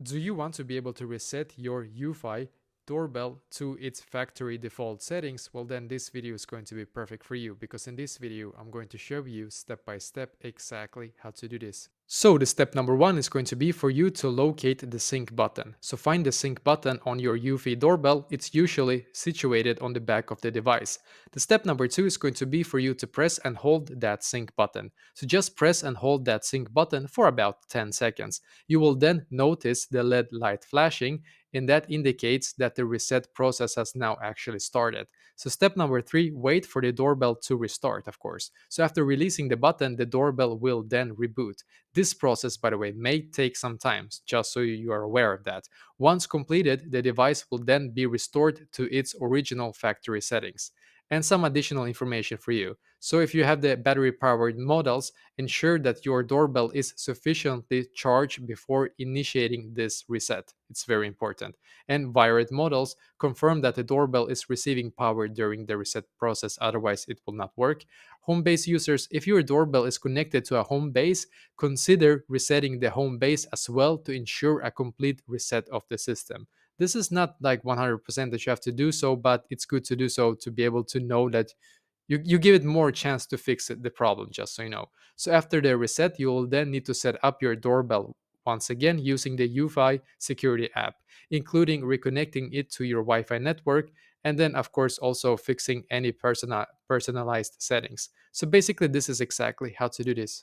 Do you want to be able to reset your Eufy doorbell to its factory default settings? Well, then this video is going to be perfect for you, because in this video I'm going to show you step by step exactly how to do this. So the step number one is going to be for you to locate the sync button. So find the sync button on your Eufy doorbell. It's usually situated on the back of the device. The step number two is going to be for you to press and hold that sync button. So just press and hold that sync button for about 10 seconds. You will then notice the LED light flashing, and that indicates that the reset process has now actually started. So step number three, wait for the doorbell to restart, of course. So after releasing the button, the doorbell will then reboot. This process, by the way, may take some time, just so you are aware of that. Once completed, the device will then be restored to its original factory settings. And some additional information for you. So if you have the battery powered models, ensure that your doorbell is sufficiently charged before initiating this reset. It's very important. And wired models, confirm that the doorbell is receiving power during the reset process, otherwise, it will not work. Home base users, if your doorbell is connected to a home base, consider resetting the home base as well to ensure a complete reset of the system. This is not like 100% that you have to do so, but it's good to do so to be able to know that you give it more chance to fix the problem, just so you know. So after the reset, you will then need to set up your doorbell once again using the Eufy security app, including reconnecting it to your Wi-Fi network, and then of course also fixing any personalized settings. So basically, this is exactly how to do this.